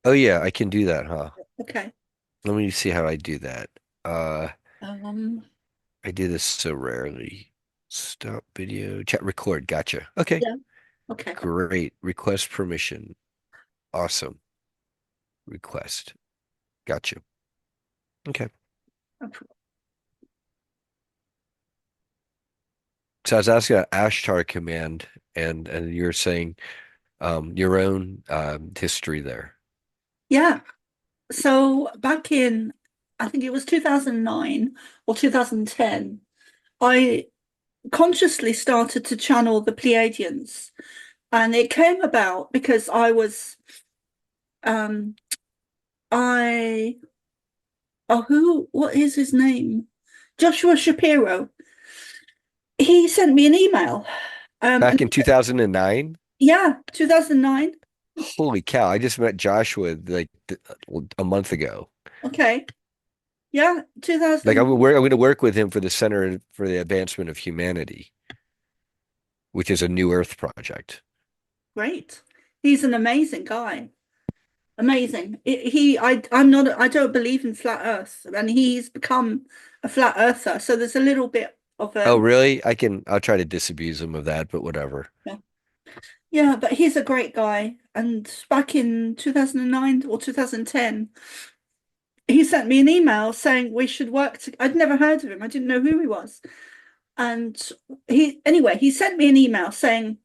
Oh yeah, I can do that, huh? Okay. Let me see how I do that. Uh, Um, I do this so rarely. Stop video, chat, record. Gotcha. Okay, yeah. Okay. great. Request permission. Awesome. Request. Gotcha. Okay. So I was asking about Ashtar command, and you're saying your own history there. Yeah. So back in, I think it was 2009 or 2010, I consciously started to channel the Pleiadians. And it came about because um, I, what is his name? Joshua Shapiro. He sent me an email. And Back in 2009? yeah, 2009. Holy cow, I just met Joshua like a month ago. Okay. Yeah, Like 2000. I'm going to work with him for the Center for the Advancement of Humanity, which is a New Earth project. Great. He's an amazing guy. Amazing. I'm not, I don't believe in flat Earth, and he's become a flat earther. So there's a little bit of Oh, really? I'll try to disabuse him of that, but whatever. yeah, yeah, but he's a great guy. And back in 2009 or 2010, he sent me an email saying we should work to, I'd never heard of him. I didn't know who he was. And anyway, he sent me an email saying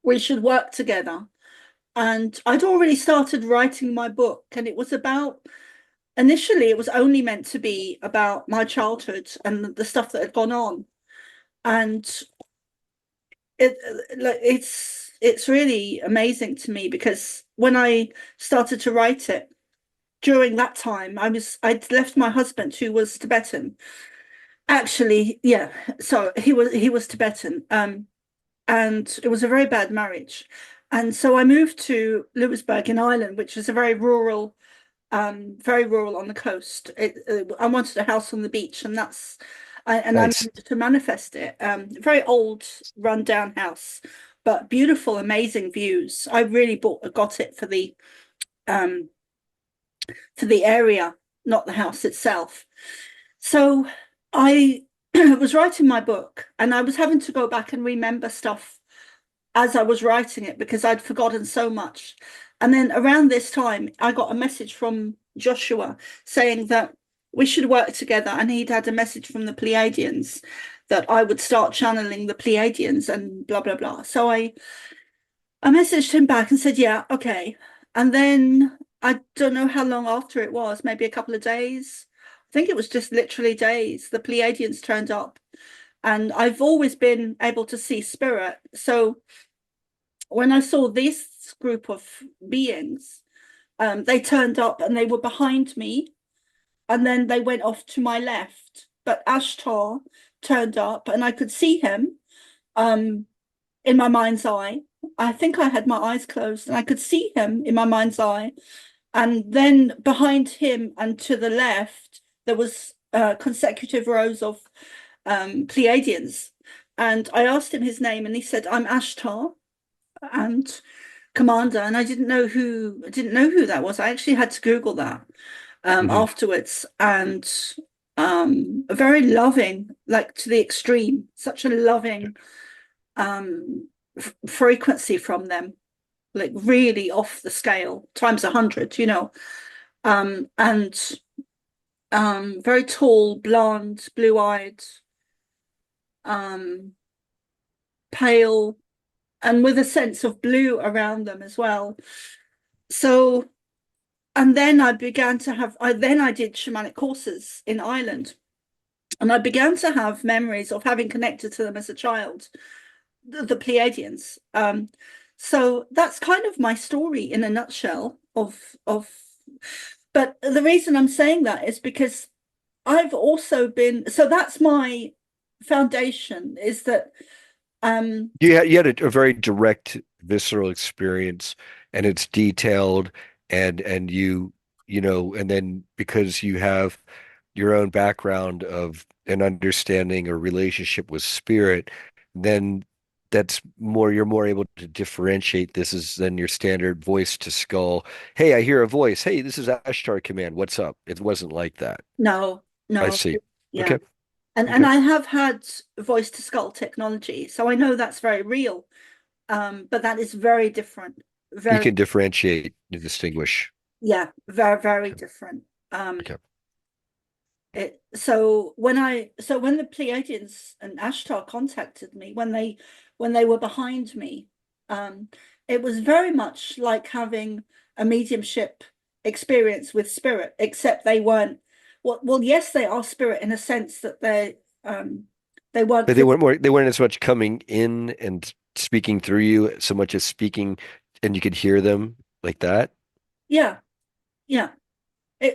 we should work together. And I'd already started writing my book, and it was about, initially, it was only meant to be about my childhood and the stuff that had gone on. And it, it's really amazing to me because when I started to write it, during that time, I'd left my husband, who was Tibetan. Actually, yeah, so he was Tibetan. And it was a very bad marriage. And so I moved to Lewisburg in Ireland, which is a very rural on the coast. I wanted a house on the beach, and I Nice. managed to manifest it. Very old, run-down house, but beautiful, amazing views. I really got it um, for the area, not the house itself. So I was writing my book, and I was having to go back and remember stuff as I was writing it because I'd forgotten so much. And then around this time, I got a message from Joshua saying that we should work together. And he'd had a message from the Pleiadians that I would start channeling the Pleiadians and blah, blah, blah. So I messaged him back and said, yeah, okay. And then I don't know how long after it was, maybe a couple of days. I think it was just literally days. The Pleiadians turned up, and I've always been able to see spirit. So when I saw this group of beings, they turned up and they were behind me, and then they went off to my left. But Ashtar turned up, and I could see him um, in my mind's eye. I think I had my eyes closed, and I could see him in my mind's eye. And then behind him and to the left, there was consecutive rows of Pleiadians. And I asked him his name, and he said, "I'm Ashtar." And commander, and I didn't know who that was. I actually had to Google that Hmm. afterwards, and very loving, like to the extreme, such a loving frequency from them, like really off the scale, times 100, and very tall, blonde, blue-eyed, um, pale, and with a sense of blue around them as well. So and then I did shamanic courses in Ireland, and I began to have memories of having connected to them as a child, the Pleiadians. So that's kind of my story in a nutshell but the reason I'm saying that is because I've also been, so that's my foundation is that, um, You had a very direct, visceral experience, and it's detailed, and and then because you have your own background of an understanding or relationship with spirit, then that's more, you're more able to differentiate this is than your standard voice to skull. Hey, I hear a voice. Hey, this is Ashtar Command. What's up? It wasn't like that. No, I no, see. yeah. Okay. And Okay. I have had voice to skull technology, so I know that's very real. But that is very different. You Very, can differentiate and distinguish. yeah, very, very Okay. different. Um, Okay. so when the Pleiadians and Ashtar contacted me, when they were behind me, um, it was very much like having a mediumship experience with spirit, except they weren't. Well, yes, they are spirit in a sense that they weren't But they phys- weren't more, they weren't as much coming in and speaking through you so much as speaking and you could hear them like that. yeah, yeah.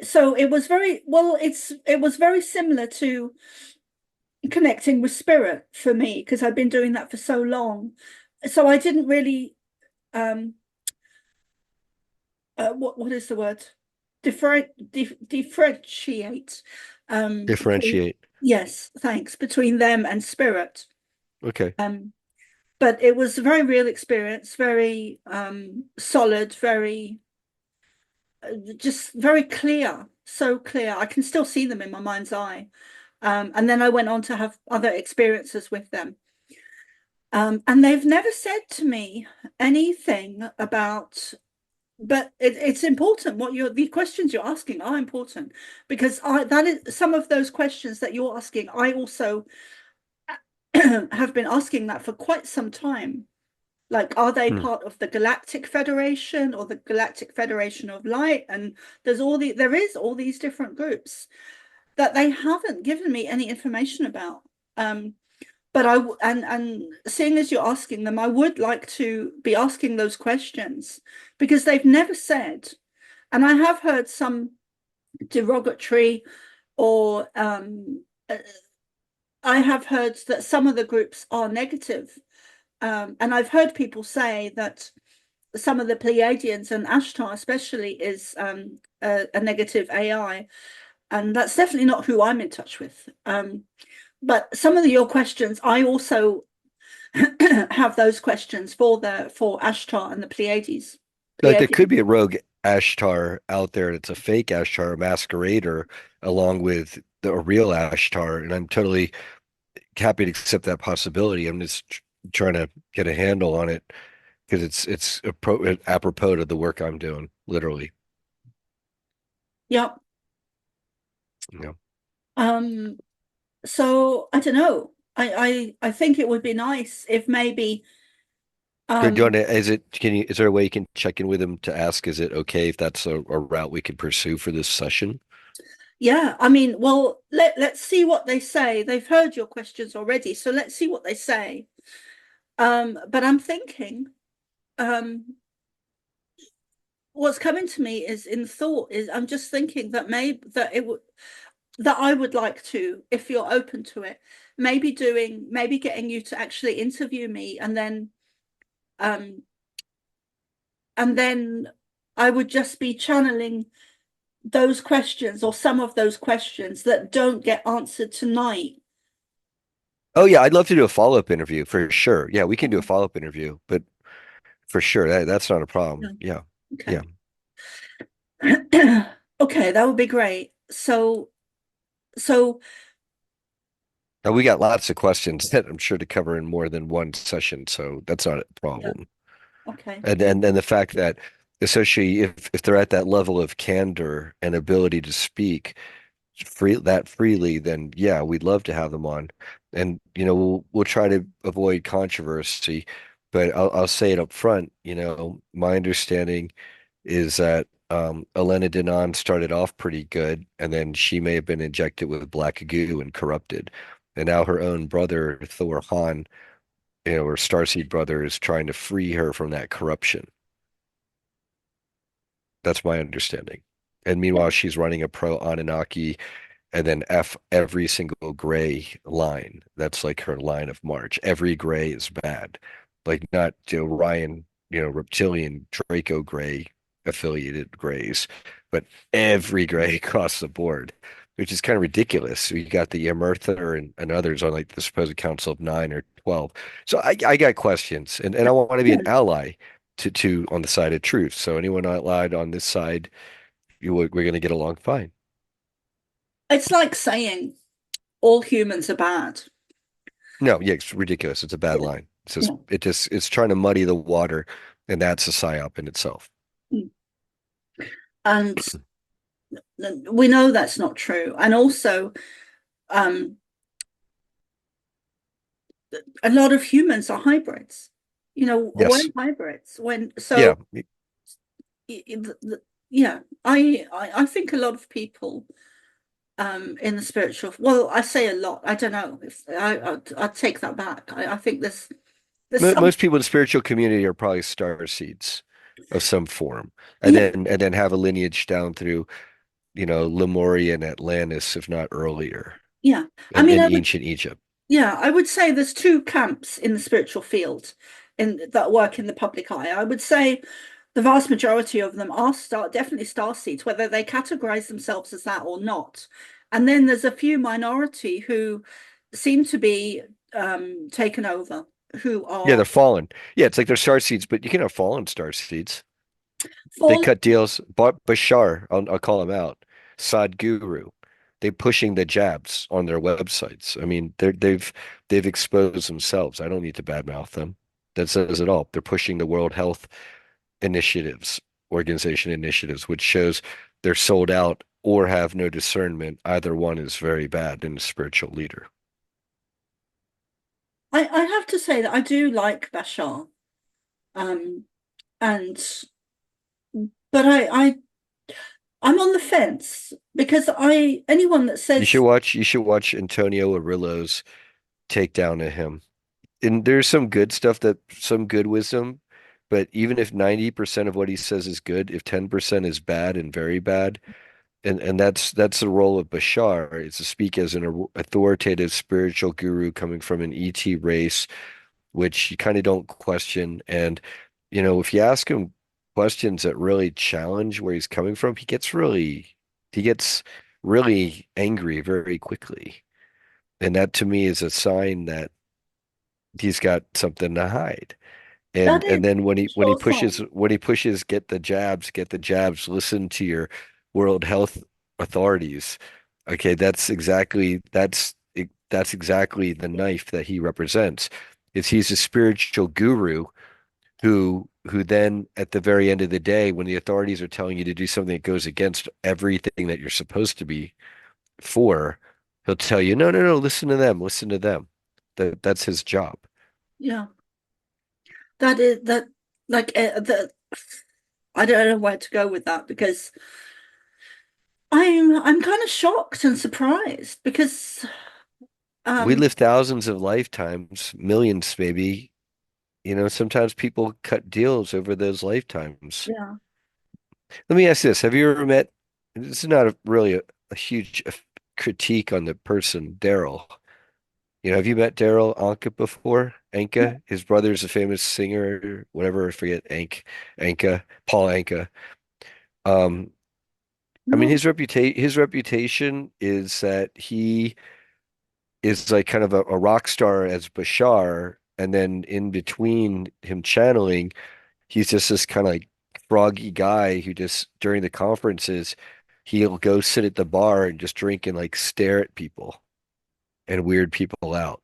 So it was very well, it was very similar to connecting with spirit for me because I've been doing that for so long. So I didn't really um what is the word? Differentiate between, Differentiate. yes, thanks, between them and spirit. Okay. Um but it was a very real experience, very solid, very just very clear, so clear. I can still see them in my mind's eye. And then I went on to have other experiences with them. And they've never said to me anything about, but it's important what the questions you're asking are important because that is some of those questions that you're asking. I also have been asking that for quite some time. Like, are they Hmm. part of the Galactic Federation or the Galactic Federation of Light? And there is all these different groups that they haven't given me any information about. But and seeing as you're asking them, I would like to be asking those questions because they've never said, and I have heard some derogatory or I have heard that some of the groups are negative. And I've heard people say that some of the Pleiadians and Ashtar especially is a negative AI, and that's definitely not who I'm in touch with. But some of your questions, I also have those questions for Ashtar and the Pleiades. Like there could Pleiadians. be a rogue Ashtar out there that's a fake Ashtar, a masquerader, along with a real Ashtar, and I'm totally happy to accept that possibility. I'm just trying to get a handle on it because apropos to the work I'm doing, literally. Yep. You know. Um, so I don't know. I think it would be nice if maybe Do you want um to, is it, can you, is there a way you can check in with him to ask, is it okay if that's a route we could pursue for this session? yeah, I mean, well, let's see what they say. They've heard your questions already, so let's see what they say. But I'm thinking, um, what's coming to me is in thought is I'm just thinking that maybe that it would that I would like to, if you're open to it, maybe getting you to actually interview me um and then I would just be channeling those questions or some of those questions that don't get answered tonight. Oh yeah, I'd love to do a follow-up interview for sure. Yeah, we can do a follow-up interview, but for sure, that's not a problem. Yeah. Yeah. Okay. Yeah. Okay, that would be great. So Now we got lots of questions that I'm sure to cover in more than one session, so that's not a yeah, problem. okay. And the fact that especially if they're at that level of candor and ability to speak freely, then yeah, we'd love to have them on. And we'll try to avoid controversy, but I'll say it up front, my understanding is that Elena Denon started off pretty good, and then she may have been injected with black goo and corrupted. And now her own brother, Thor Han, her Starseed brother, is trying to free her from that corruption. That's my understanding. And meanwhile, she's running a pro Anunnaki and then F every single gray line. That's like her line of march. Every gray is bad. Like not Ryan, reptilian Draco gray affiliated grays, but every gray across the board, which is kind of ridiculous. We got the Emerther and others on like the supposed Council of Nine are 12. So I got questions, and I want to be Yeah. an ally to on the side of truth. So anyone allied on this side, we're going to get along fine. It's like saying all humans are bad. No, yeah, it's ridiculous. It's a bad Yeah. line. Yeah. It's trying to muddy the water, and that's a psyop in itself. Mm. And we know that's not true. And also, um, a lot of humans are hybrids. We're Yes. hybrids. When Yeah. so, yeah, I think a lot of people in the spiritual. Well, I say a lot. I don't know if I take that back. I think there's some. Most people in the spiritual community are probably star seeds of some form, and Yeah, then have a lineage down through, Lemuria and Atlantis, if not earlier, yeah. I and mean, in I would. ancient Egypt. Yeah, I would say there's two camps in the spiritual field in that work in the public eye. I would say the vast majority of them are definitely star seeds, whether they categorize themselves as that or not. And then there's a few minority who seem to be taken over, who Yeah, are they're fallen. Yeah, it's like they're star seeds, but you can have fallen star seeds. They fallen. cut deals. Bashar, I'll call him out. Sadhguru. They pushing the jabs on their websites. I mean, they've exposed themselves. I don't need to badmouth them. That says it all. They're pushing the World Health initiatives, organization initiatives, which shows they're sold out or have no discernment. Either one is very bad in a spiritual leader. I have to say that I do like Bashar, um, and but I'm on the fence because I anyone that says You should watch Antonio Arillo's takedown of him. And there's some good wisdom, but even if 90% of what he says is good, if 10% is bad and very bad, and that's the role of Bashar, is to speak as an authoritative spiritual guru coming from an ET race, which you kind of don't question. And, if you ask him questions that really challenge where he's coming from, he gets really angry very quickly. And that to me is a sign that he's got something to hide. that And is then sure sign. when he pushes, get the jabs, listen to your World Health authorities. Okay, that's exactly the knife that he represents. Is he's a spiritual guru who then at the very end of the day, when the authorities are telling you to do something that goes against everything that you're supposed to be for, he'll tell you, no, no, no, listen to them. That's his job. Yeah, that is that like the I don't know where to go with that because I'm kind of shocked and surprised because We um live thousands of lifetimes, millions maybe. Sometimes people cut deals over those lifetimes. yeah, Let me ask this. Have you ever met, this is not a huge critique on the person, Daryl. Have you met Daryl Anka before? no, Anka, his brother's a famous singer, whatever, I forget, Paul Anka. Um, I mean, no, his reputation is that he is like kind of a rock star as Bashar, and then in between him channeling, he's just this kind of like froggy guy who just during the conferences, he'll go sit at the bar and just drink and like stare at people and weird people out.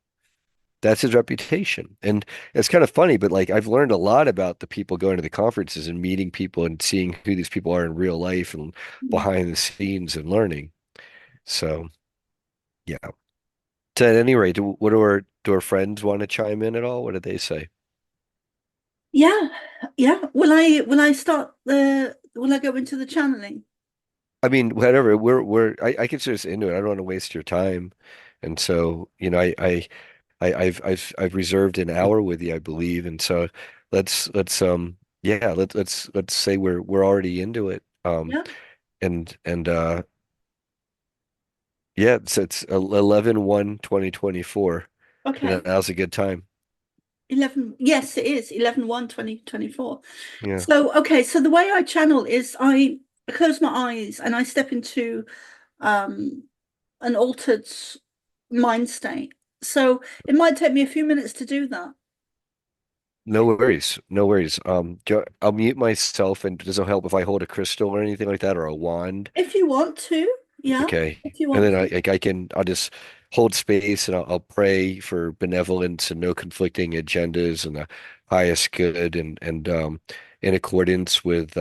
That's his reputation. And it's kind of funny, but like I've learned a lot about the people going to the conferences and meeting people and seeing who these people are in real life and behind the scenes and learning. So, yeah. So at any rate, do our friends want to chime in at all? What did they say? yeah, yeah. Will I start the will I go into the channeling? I mean, whatever. I consider this into it. I don't want to waste your time. And so, I've reserved an hour with you, I believe. And so yeah, let's say we're already into it. Yeah. And yeah, it's 11/1/2024. And Okay. now's a good time. 11. Yes, it is 11/1/2024. Yeah. So okay, so the way I channel is I close my eyes and I step into um an altered mind state. So it might take me a few minutes to do that. No worries, no worries. I'll mute myself, and does it help if I hold a crystal or anything like that, or a wand? If you want to, yeah, Okay. if you And want then to. I'll just hold space and I'll pray for benevolence and no conflicting agendas and the highest good and in accordance with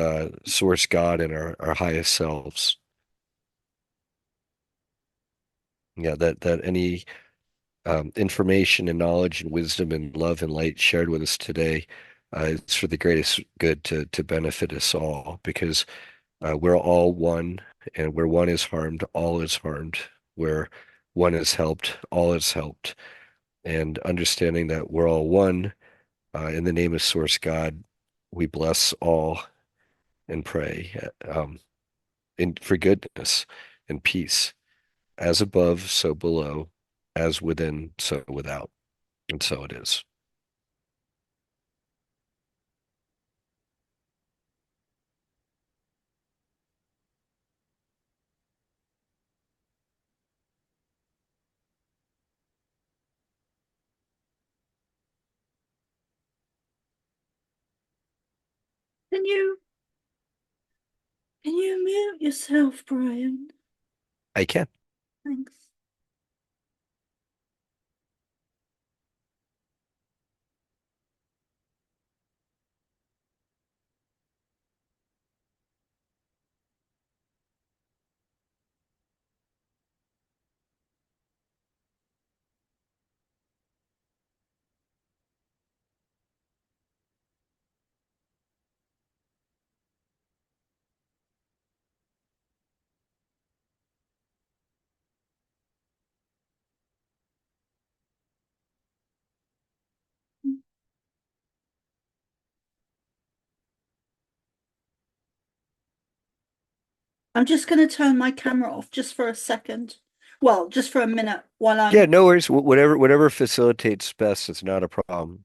Source God and our highest selves. Yeah, that any information and knowledge and wisdom and love and light shared with us today is for the greatest good to benefit us all because we're all one, and where one is harmed, all is harmed. Where one is helped, all is helped. And understanding that we're all one, in the name of Source God, we bless all and pray for goodness and peace, as above, so below, as within, so without. And so it is. Can you mute yourself, Brian? I can. Thanks. I'm just going to turn my camera off just for a second. Well, just for a minute Yeah, no worries. Whatever facilitates best, it's not a problem.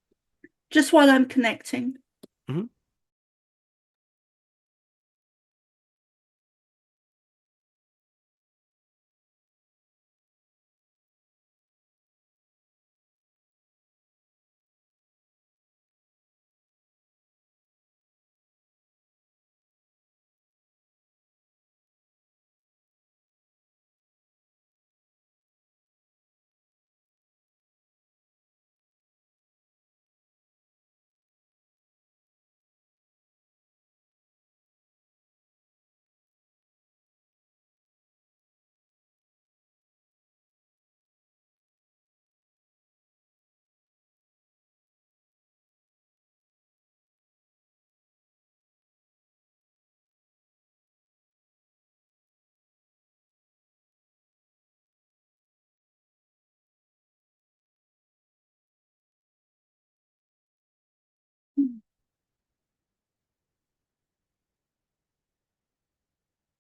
while I'm connecting. Mhm.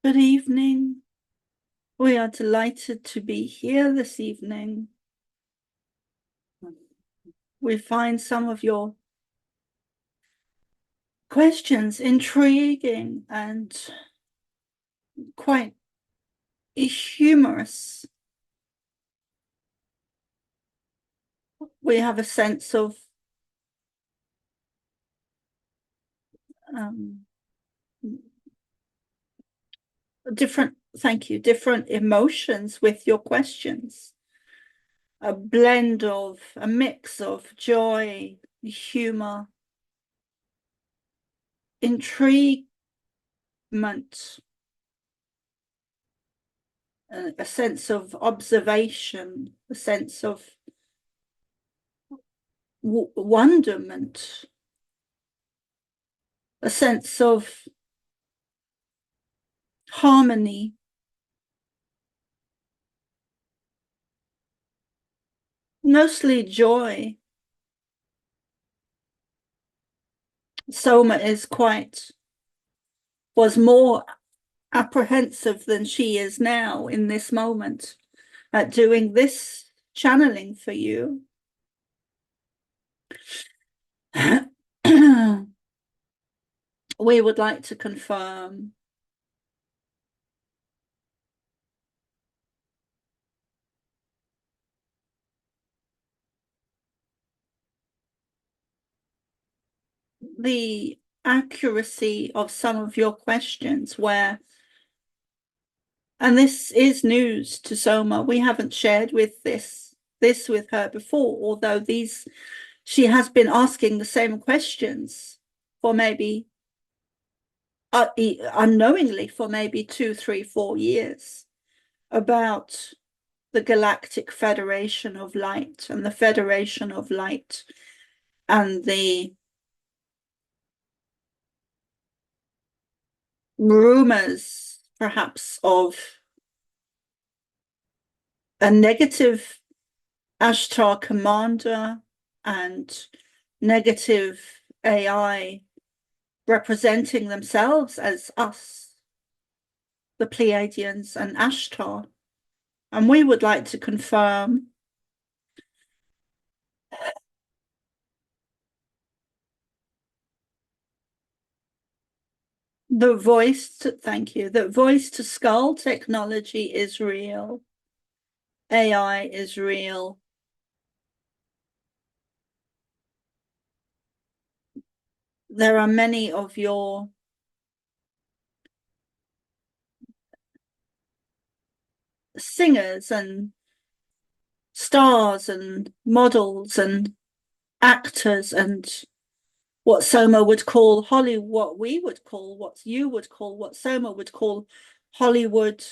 Good evening. We are delighted to be here this evening. We find some of your questions intriguing and quite humorous. We have a sense of um, different emotions with your questions. A mix of joy, humor, intriguement, a sense of observation, a sense of wonderment, a sense of harmony. Mostly joy. Soma was more apprehensive than she is now in this moment at doing this channeling for you. We would like to confirm the accuracy of some of your questions where, and this is news to Soma, we haven't shared with this with her before, although she has been asking the same questions for maybe unknowingly for maybe 2, 3, 4 years about the Galactic Federation of Light and the Federation of Light and the rumors, perhaps, of a negative Ashtar commander and negative AI representing themselves as us, the Pleiadians and Ashtar. And we would like to confirm thank you, the voice to skull technology is real. AI is real. There are many of your singers and stars and models and actors and what Soma would call Hollywood, what we would call, what you would call, what Soma would call Hollywood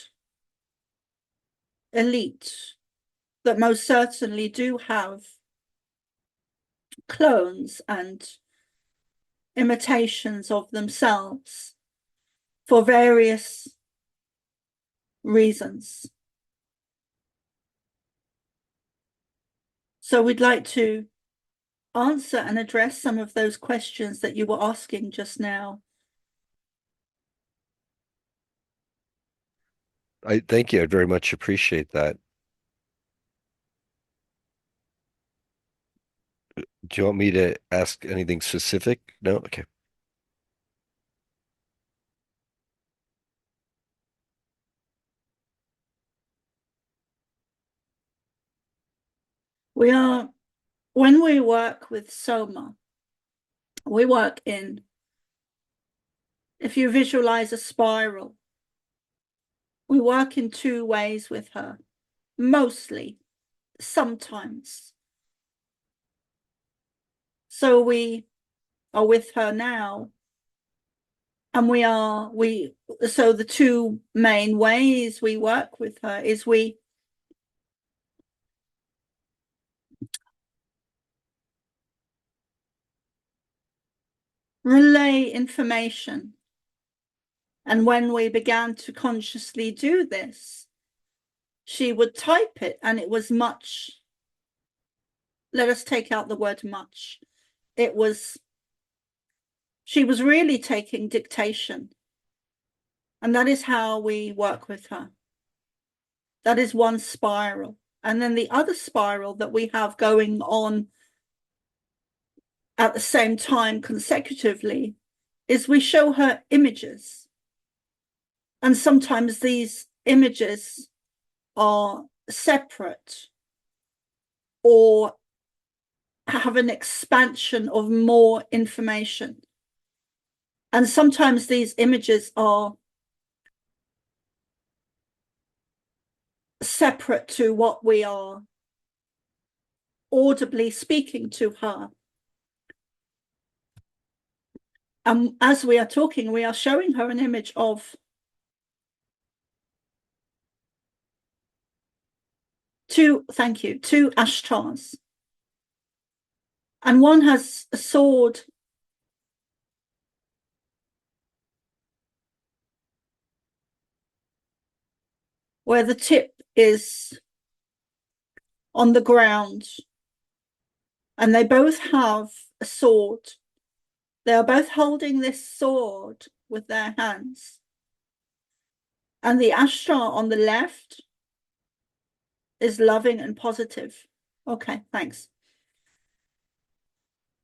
elite, that most certainly do have clones and imitations of themselves for various reasons. So we'd like to answer and address some of those questions that you were asking just now. I thank you. I very much appreciate that. Do you want me to ask anything specific? No? Okay. When we work with Soma, we work in, if you visualize a spiral, we work in 2 ways with her, mostly, sometimes. So we are with her now, and so the 2 main ways we work with her is we relay information. And when we began to consciously do this, she would type it, and it was much. Let us take out the word much. She was really taking dictation. And that is how we work with her. That is one spiral. And then the other spiral that we have going on at the same time consecutively is we show her images. And sometimes these images are separate or have an expansion of more information. And sometimes these images are separate to what we are audibly speaking to her. And as we are talking, we are showing her an image of 2 Ashtars. And one has a sword where the tip is on the ground. And they both have a sword. They are both holding this sword with their hands. And the Ashtar on the left is loving and positive. Okay, thanks.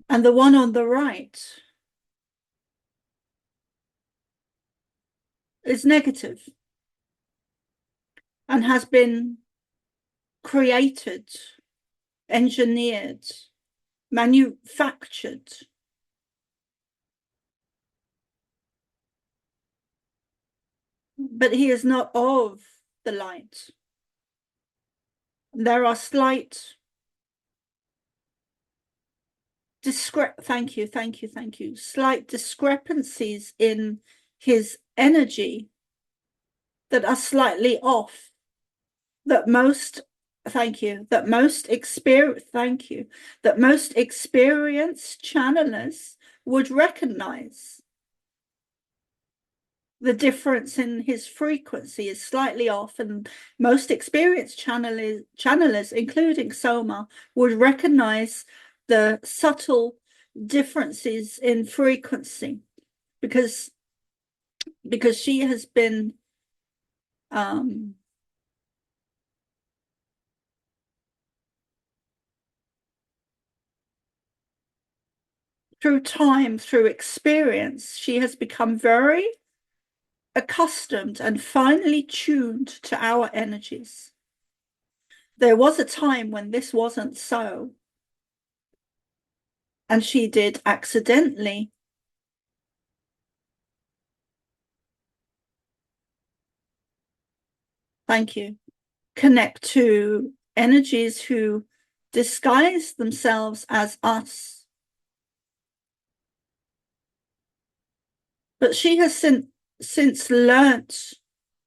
And the one on the right is negative and has been created, engineered, manufactured but he is not of the light. There are slight thank you. Slight discrepancies in his energy that are slightly off, that most that most experienced channelers would recognize. The difference in his frequency is slightly off, and most experienced channelers, including Soma, would recognize the subtle differences in frequency because she has been through time, through experience, she has become very accustomed and finely tuned to our energies. There was a time when this wasn't so, and she did accidentally connect to energies who disguise themselves as us. But she has since learnt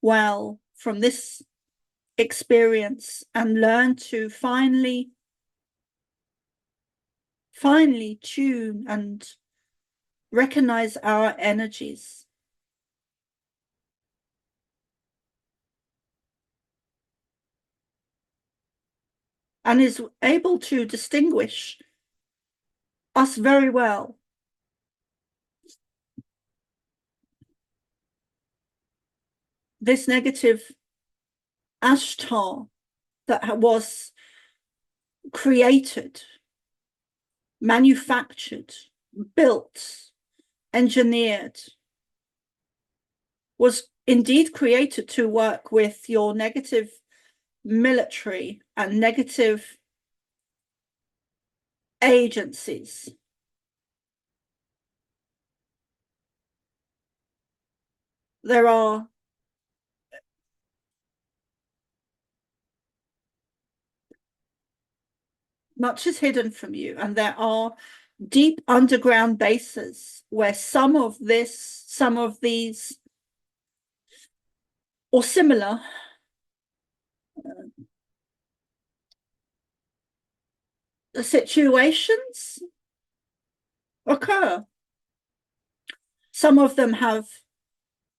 well from this experience and learned to finally tune and recognize our energies. And is able to distinguish us very well. This negative ashtar that was created, manufactured, built, engineered, was indeed created to work with your negative military and negative agencies. There are much is hidden from you, and there are deep underground bases where some of these, or similar situations occur. Some of them have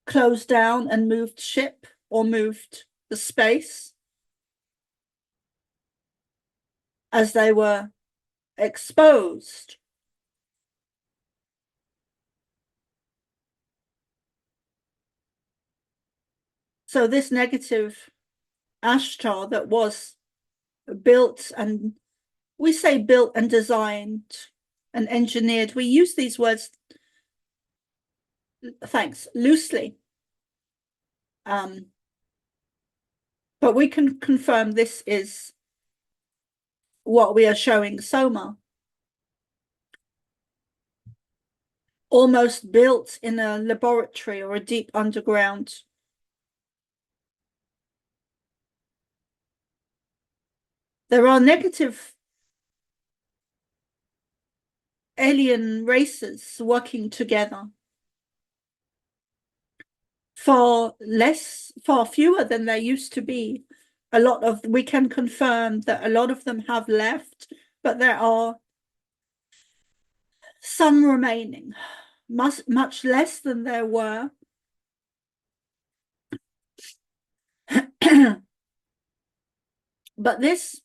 closed down and moved ship or moved the space as they were exposed. So this negative ashtar that was built, and we say built and designed and engineered, we use these words, loosely. But we can confirm this is what we are showing Soma. Almost built in a laboratory or a deep underground. There are negative alien races working together. Far fewer than there used to be. We can confirm that a lot of them have left, but there are some remaining, much less than there were. But this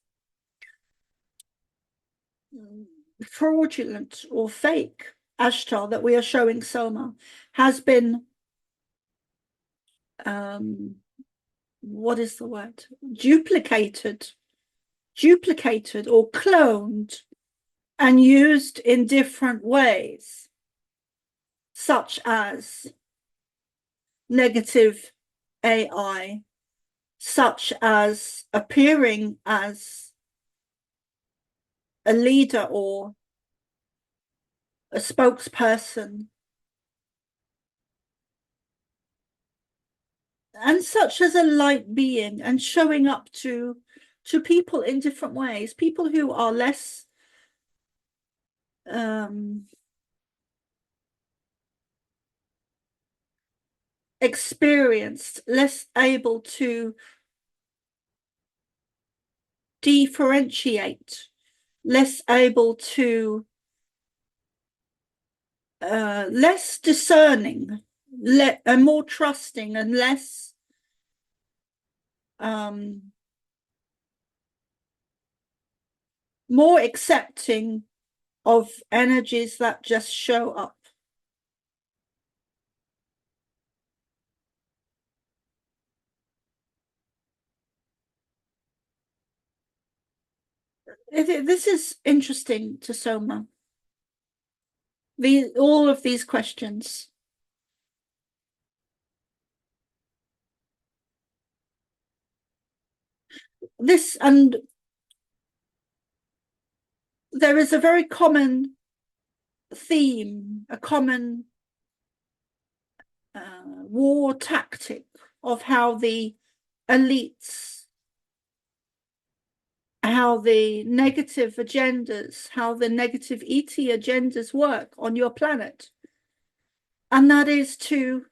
fraudulent or fake ashtar that we are showing Soma has been what is the word? Duplicated or cloned and used in different ways, such as negative AI, such as appearing as a leader or a spokesperson and such as a light being, and showing up to people in different ways, people who are less um, experienced, less able to differentiate, less able to less discerning, more trusting, and less um, more accepting of energies that just show up. This is interesting to Soma. All of these questions. This, and there is a very common theme, a common war tactic of how the elites, how the negative agendas, how the negative ET agendas work on your planet. And that is to,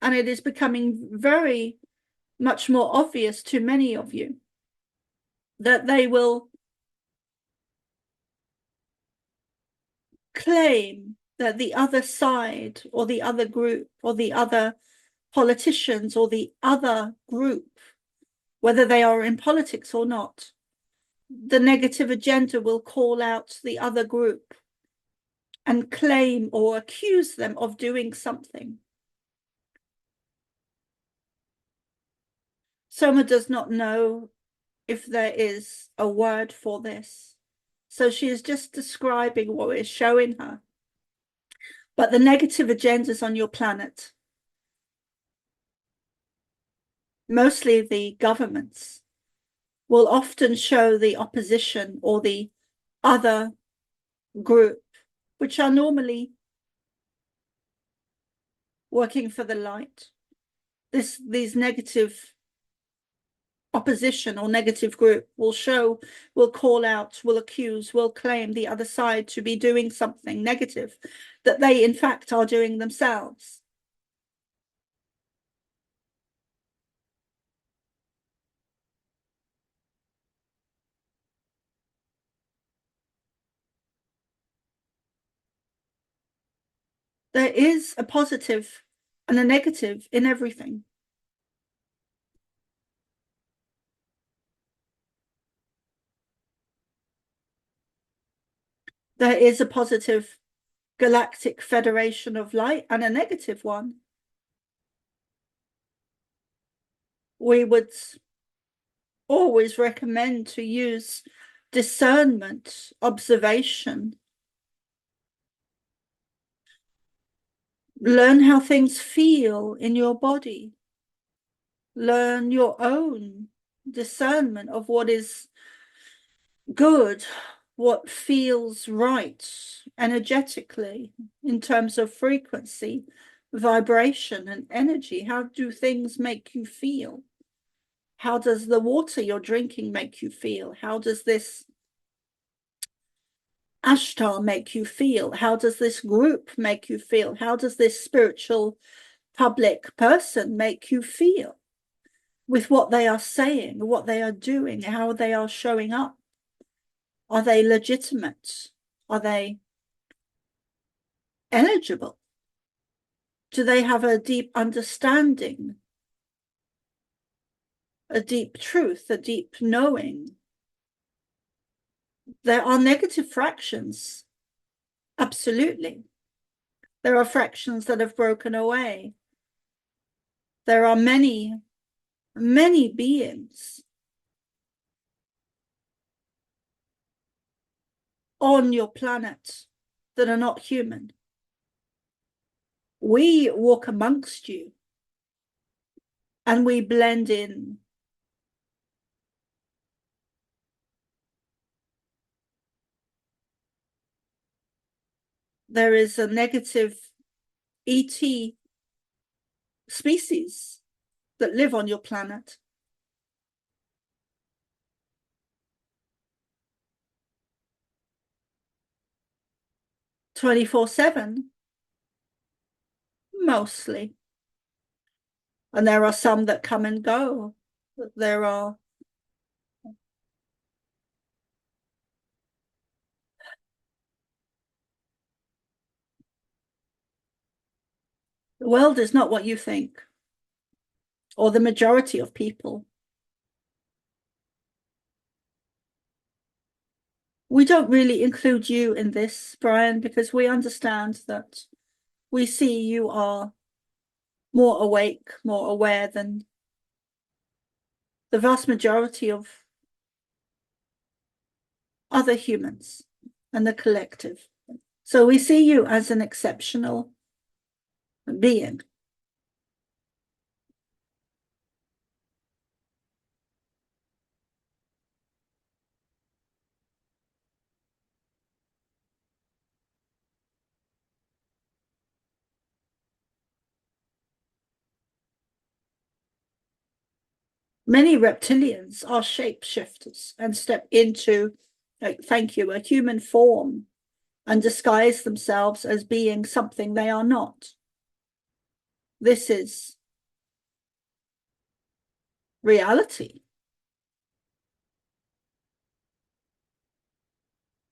and it is becoming very much more obvious to many of you, that they will claim that the other side, or the other group, or the other politicians, or the other group, whether they are in politics or not, the negative agenda will call out the other group and claim or accuse them of doing something. Soma does not know if there is a word for this. So she is just describing what is showing her. But the negative agendas on your planet, mostly the governments, will often show the opposition or the other group, which are normally working for the light. These negative opposition or negative group will show, will call out, will accuse, will claim the other side to be doing something negative that they in fact are doing themselves. There is a positive and a negative in everything. There is a positive galactic federation of light and a negative one. We would always recommend to use discernment, observation, learn how things feel in your body, learn your own discernment of what is good, what feels right energetically in terms of frequency, vibration, and energy. How do things make you feel? How does the water you're drinking make you feel? How does this ashtar make you feel? How does this group make you feel? How does this spiritual public person make you feel with what they are saying, what they are doing, how they are showing up? Are they legitimate? Are they eligible? Do they have a deep understanding, a deep truth, a deep knowing? There are negative fractions, absolutely. There are fractions that have broken away. There are many, many beings on your planet that are not human. We walk amongst you and we blend in. There is a negative ET species that live on your planet. 24/7, mostly. And there are some that come and go. There are the world is not what you think, or the majority of people. We don't really include you in this, Brian, because we understand that we see you are more awake, more aware than the vast majority of other humans and the collective. So we see you as an exceptional being. Many reptilians are shapeshifters and step into, like, thank you, a human form and disguise themselves as being something they are not. This is reality.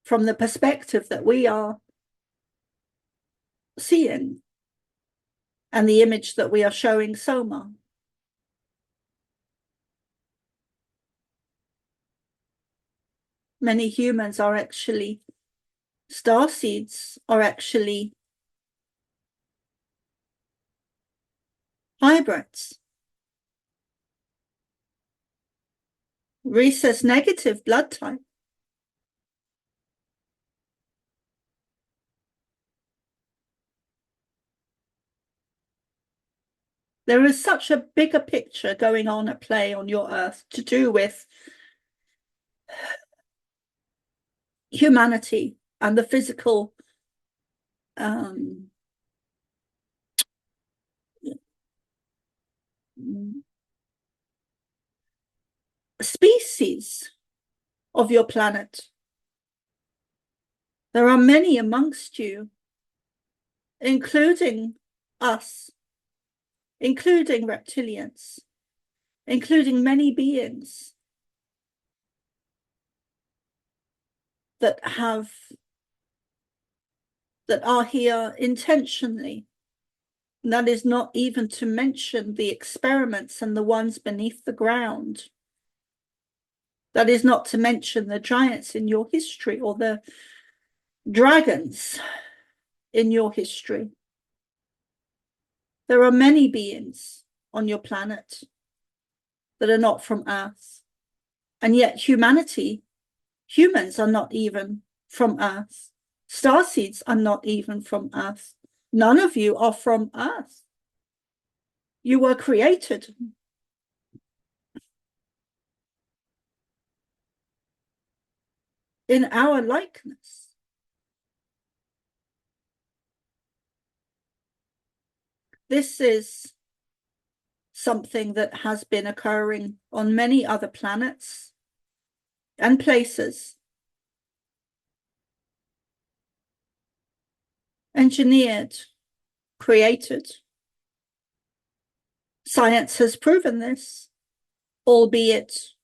From the perspective that we are seeing and the image that we are showing Soma. Many humans are actually, star seeds are actually hybrids. Rhesus negative blood type. There is such a bigger picture going on at play on your Earth to do with humanity and the physical species of your planet. There are many amongst you, including us, including reptilians, including many beings that are here intentionally. And that is not even to mention the experiments and the ones beneath the ground. That is not to mention the giants in your history or the dragons in your history. There are many beings on your planet that are not from Earth. And yet humans are not even from Earth. Starseeds are not even from Earth. None of you are from Earth. You were created in our likeness. This is something that has been occurring on many other planets and places. Engineered, created. Science has proven this, albeit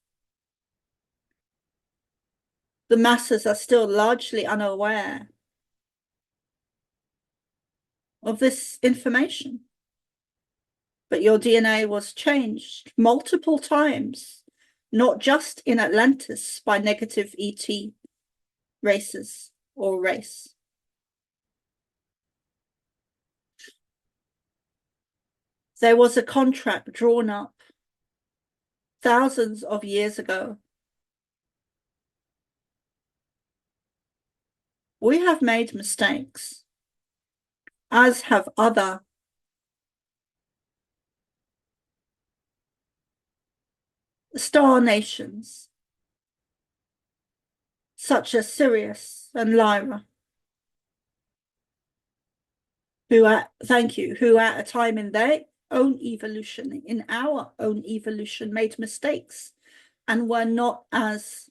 the masses are still largely unaware of this information. But your DNA was changed multiple times, not just in Atlantis by negative ET races or race. There was a contract drawn up thousands of years ago. We have made mistakes, as have other star nations, such as Sirius and Lyra, who at a time in own evolution, in our own evolution, made mistakes and were not as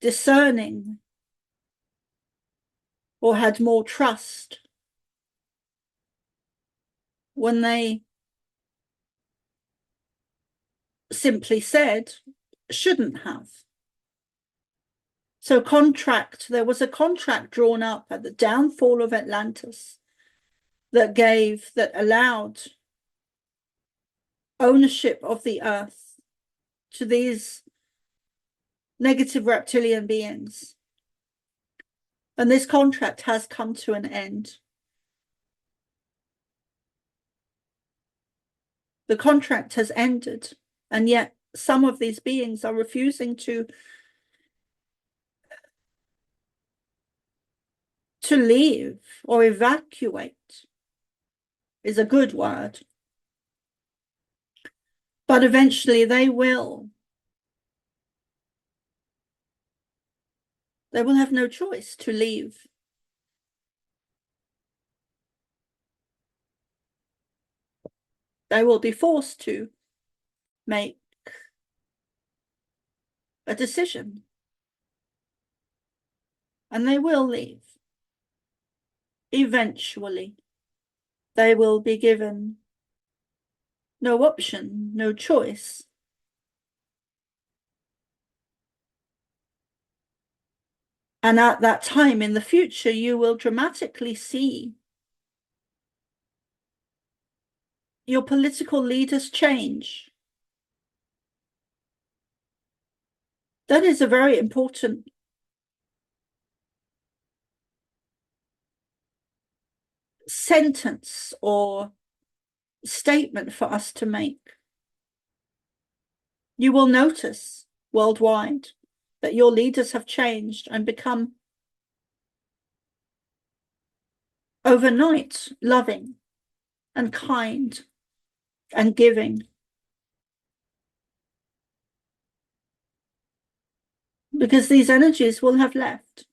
discerning or had more trust when they simply said shouldn't have. So there was a contract drawn up at the downfall of Atlantis that allowed ownership of the earth to these negative reptilian beings. And this contract has come to an end. The contract has ended, and yet some of these beings are refusing to leave or evacuate, is a good word. But eventually they will. They will have no choice to leave. They will be forced to make a decision. And they will leave. Eventually, they will be given no option, no choice. And at that time in the future, you will dramatically see your political leaders change. That is a very important sentence or statement for us to make. You will notice worldwide that your leaders have changed and become overnight loving and kind and giving. Because these energies will have left.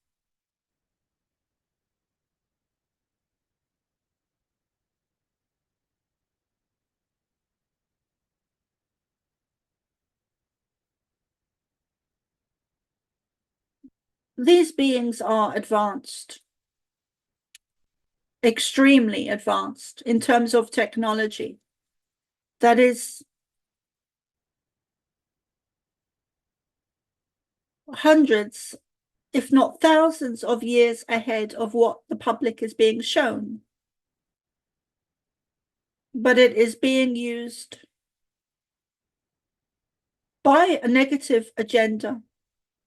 These beings are advanced, extremely advanced in terms of technology. That is hundreds, if not thousands of years ahead of what the public is being shown. But it is being used by a negative agenda,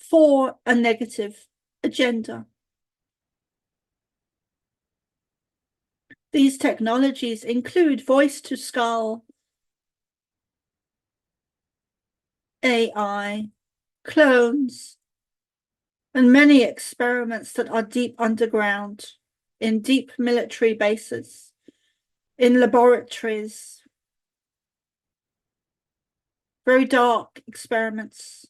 for a negative agenda. These technologies include voice to skull, AI, clones, and many experiments that are deep underground, in deep military bases, in laboratories, very dark experiments.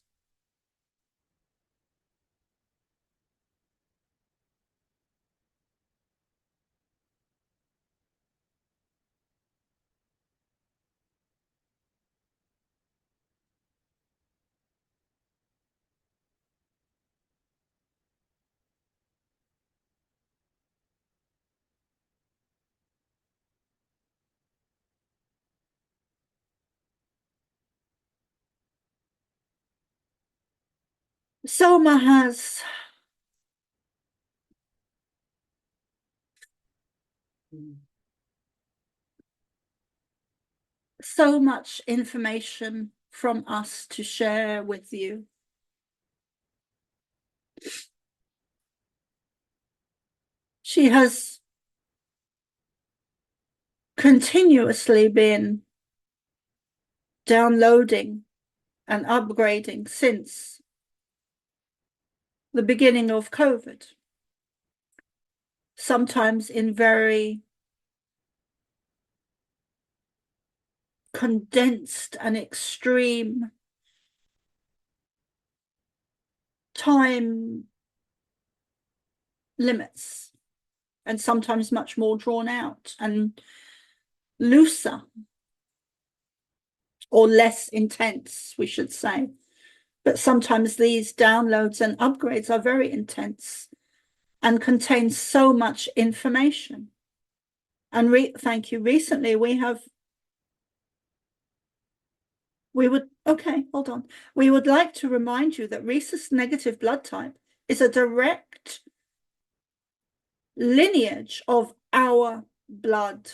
Soma has so much information from us to share with you. She has continuously been downloading and upgrading since the beginning of COVID, sometimes in very condensed and extreme time limits, and sometimes much more drawn out. And looser, or less intense, we should say. But sometimes these downloads and upgrades are very intense and contain so much information. And thank you. Recently, hold on. We would like to remind you that rhesus negative blood type is a direct lineage of our blood.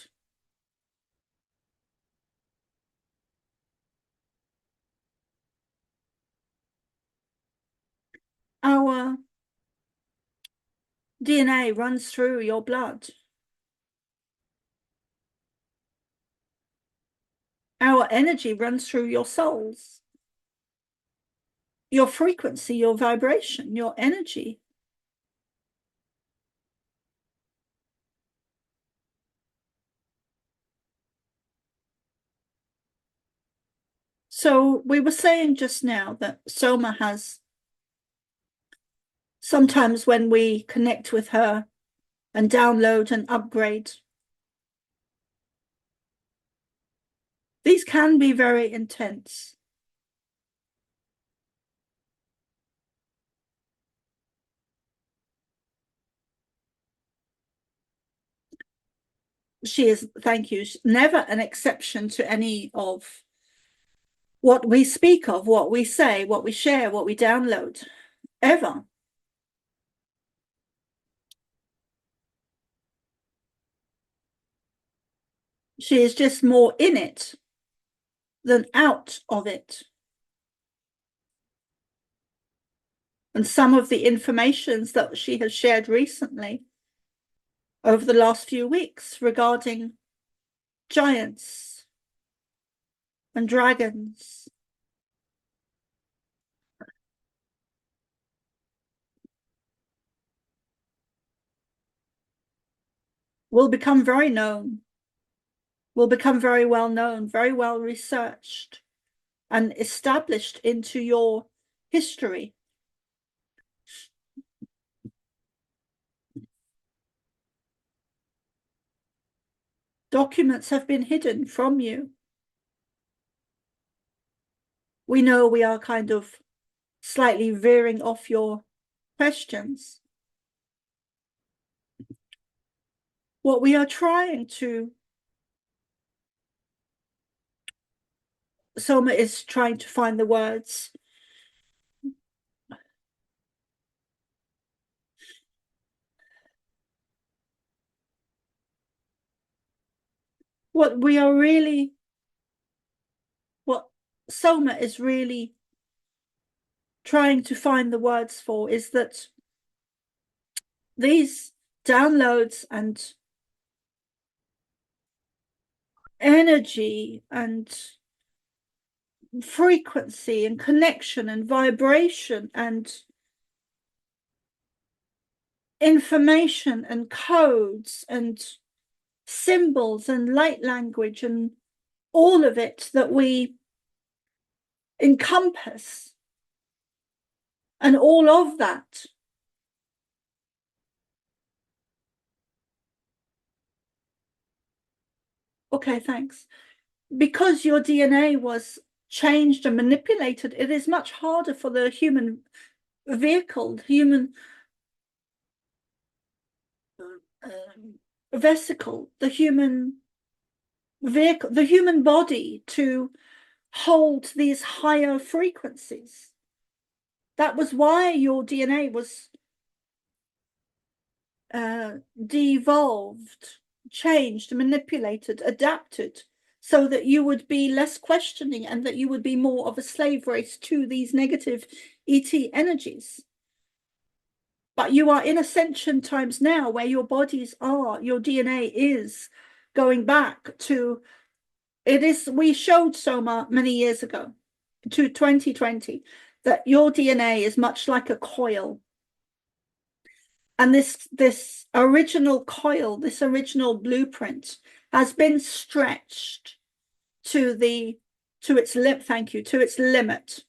Our DNA runs through your blood. Our energy runs through your souls. Your frequency, your vibration, your energy. So we were saying just now that Soma has, sometimes when we connect with her and download and upgrade, these can be very intense. She is, thank you, never an exception to any of what we speak of, what we say, what we share, what we download, ever. She is just more in it than out of it. And some of the informations that she has shared recently over the last few weeks regarding giants and dragons will become very known, will become very well known, very well researched and established into your history. Documents have been hidden from you. We know we are kind of slightly veering off your questions. What we are trying to, Soma is trying to find the words. What we are really, what Soma is really trying to find the words for is that these downloads and energy and frequency and connection and vibration and information and codes and symbols and light language and all of it that we encompass, and all of that okay, thanks. Because your DNA was changed and manipulated, it is much harder for the human vehicle, human vesicle, the human vehicle, the human body to hold these higher frequencies. That was why your DNA was devolved, changed, manipulated, adapted, so that you would be less questioning and that you would be more of a slave race to these negative ET energies. But you are in ascension times now where your bodies are, your DNA is going back to, it is, we showed Soma many years ago, to 2020, that your DNA is much like a coil. And this original coil, this original blueprint has been stretched to its limit, thank you, to its limit.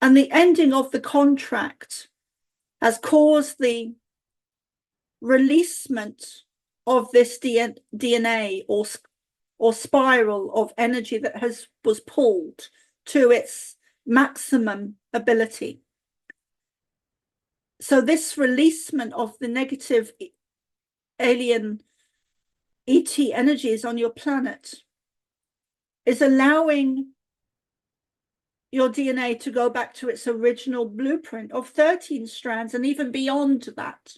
And the ending of the contract has caused the releasement of this DNA or spiral of energy that was pulled to its maximum ability. So this releasement of the negative alien ET energies on your planet is allowing your DNA to go back to its original blueprint of 13 strands and even beyond that.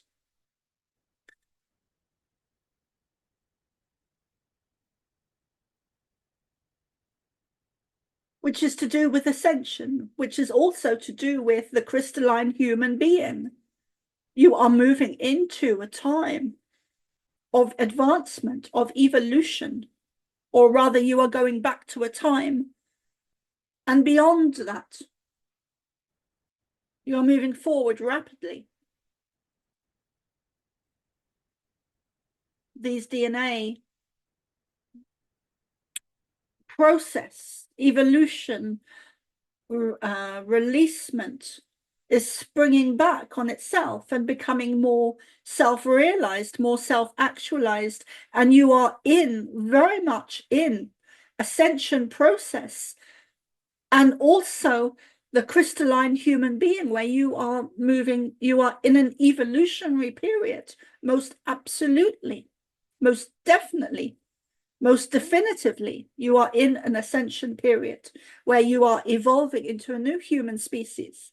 Which is to do with ascension, which is also to do with the crystalline human being. You are moving into a time of advancement, of evolution, or rather you are going back to a time. And beyond that, you are moving forward rapidly. These DNA process, evolution, releasement is springing back on itself and becoming more self-realized, more self-actualized, and you are very much in ascension process, and also the crystalline human being, where you are in an evolutionary period, most absolutely, most definitely, most definitively, you are in an ascension period where you are evolving into a new human species.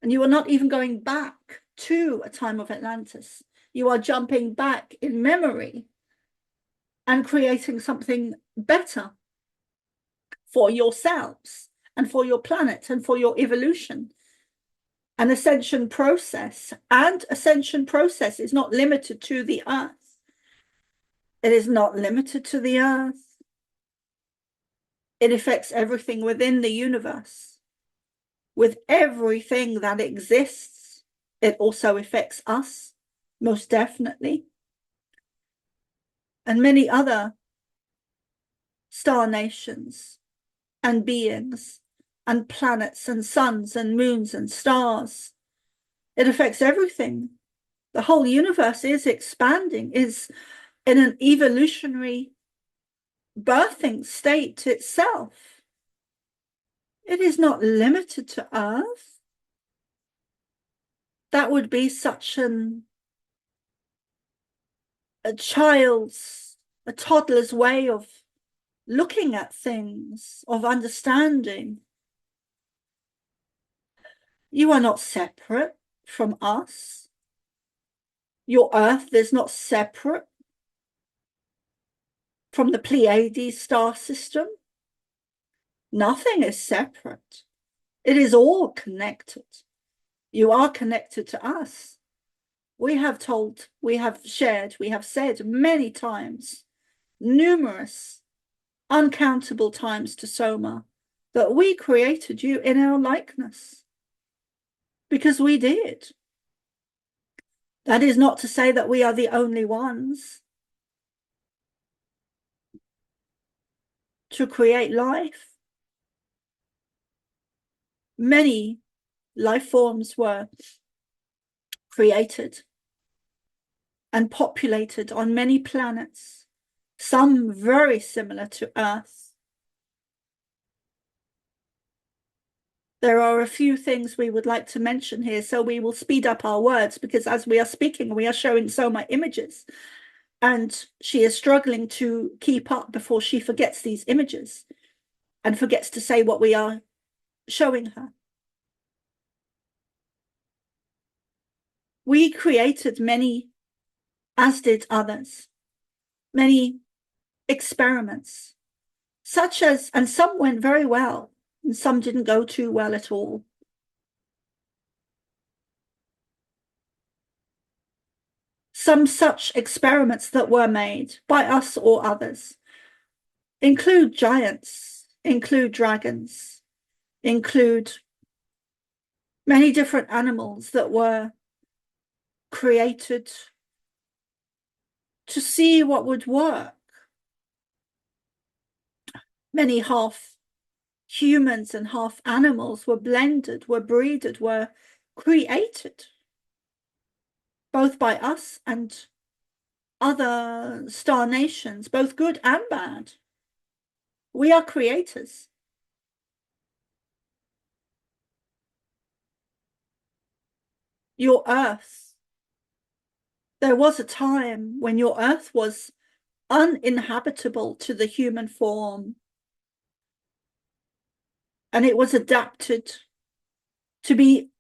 And you are not even going back to a time of Atlantis. You are jumping back in memory and creating something better for yourselves and for your planet and for your evolution. An ascension process, and ascension process is not limited to the Earth. It is not limited to the Earth. It affects everything within the universe. With everything that exists, it also affects us, most definitely. And many other star nations and beings and planets and suns and moons and stars. It affects everything. The whole universe is expanding, is in an evolutionary birthing state itself. It is not limited to Earth. That would be such a toddler's way of looking at things, of understanding. You are not separate from us. Your Earth is not separate from the Pleiadian star system. Nothing is separate. It is all connected. You are connected to us. We have shared, we have said many times, numerous, uncountable times to Soma, that we created you in our likeness. Because we did. That is not to say that we are the only ones to create life. Many life forms were created and populated on many planets, some very similar to Earth. There are a few things we would like to mention here, so we will speed up our words, because as we are speaking, we are showing Soma images, and she is struggling to keep up before she forgets these images and forgets to say what we are showing her. We created many, as did others, many experiments, such as, and some went very well, and some didn't go too well at all. Some such experiments that were made by us or others include giants, include dragons, include many different animals that were created to see what would work. Many half humans and half animals were blended, were breeded, were created both by us and other star nations, both good and bad. We are creators. Your Earth. There was a time when your Earth was uninhabitable to the human form, and it was adapted to be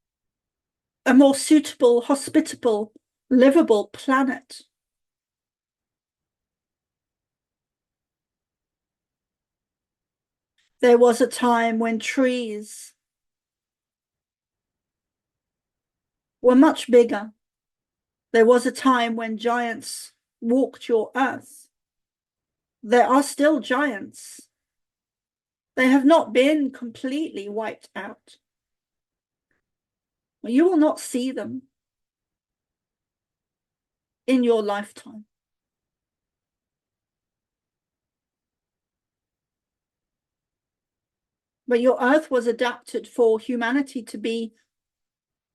a more suitable, hospitable, livable planet. There was a time when trees were much bigger. There was a time when giants walked your Earth. There are still giants. They have not been completely wiped out. You will not see them in your lifetime. But your Earth was adapted for humanity to be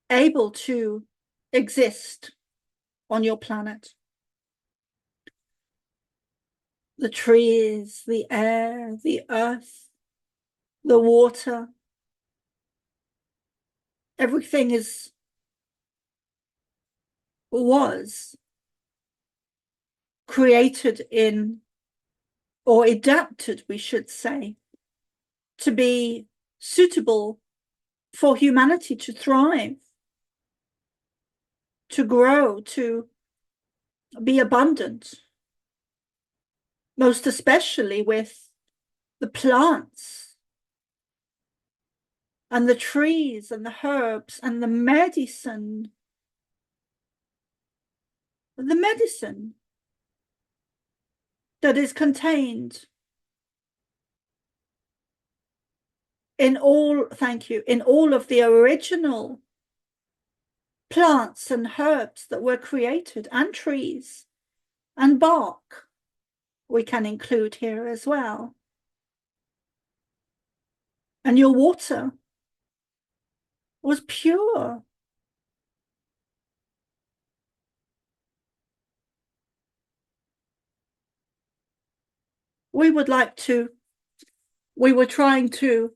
able to exist on your planet. The trees, the air, the earth, the water, everything was created in, or adapted, we should say, to be suitable for humanity to thrive, to grow, to be abundant, most especially with the plants and the trees and the herbs and the medicine that is contained in all, thank you, in all of the original plants and herbs that were created, and trees and bark we can include here as well. And your water was pure. We were trying to,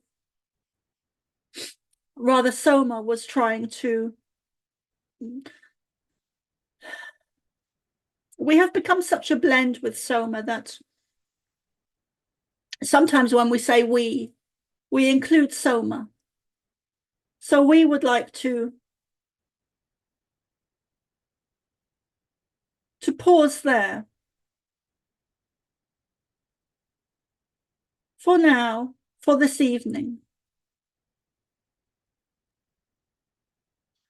rather Soma was trying to, we have become such a blend with Soma that sometimes when we say we include Soma. So we would like to pause there for now, for this evening.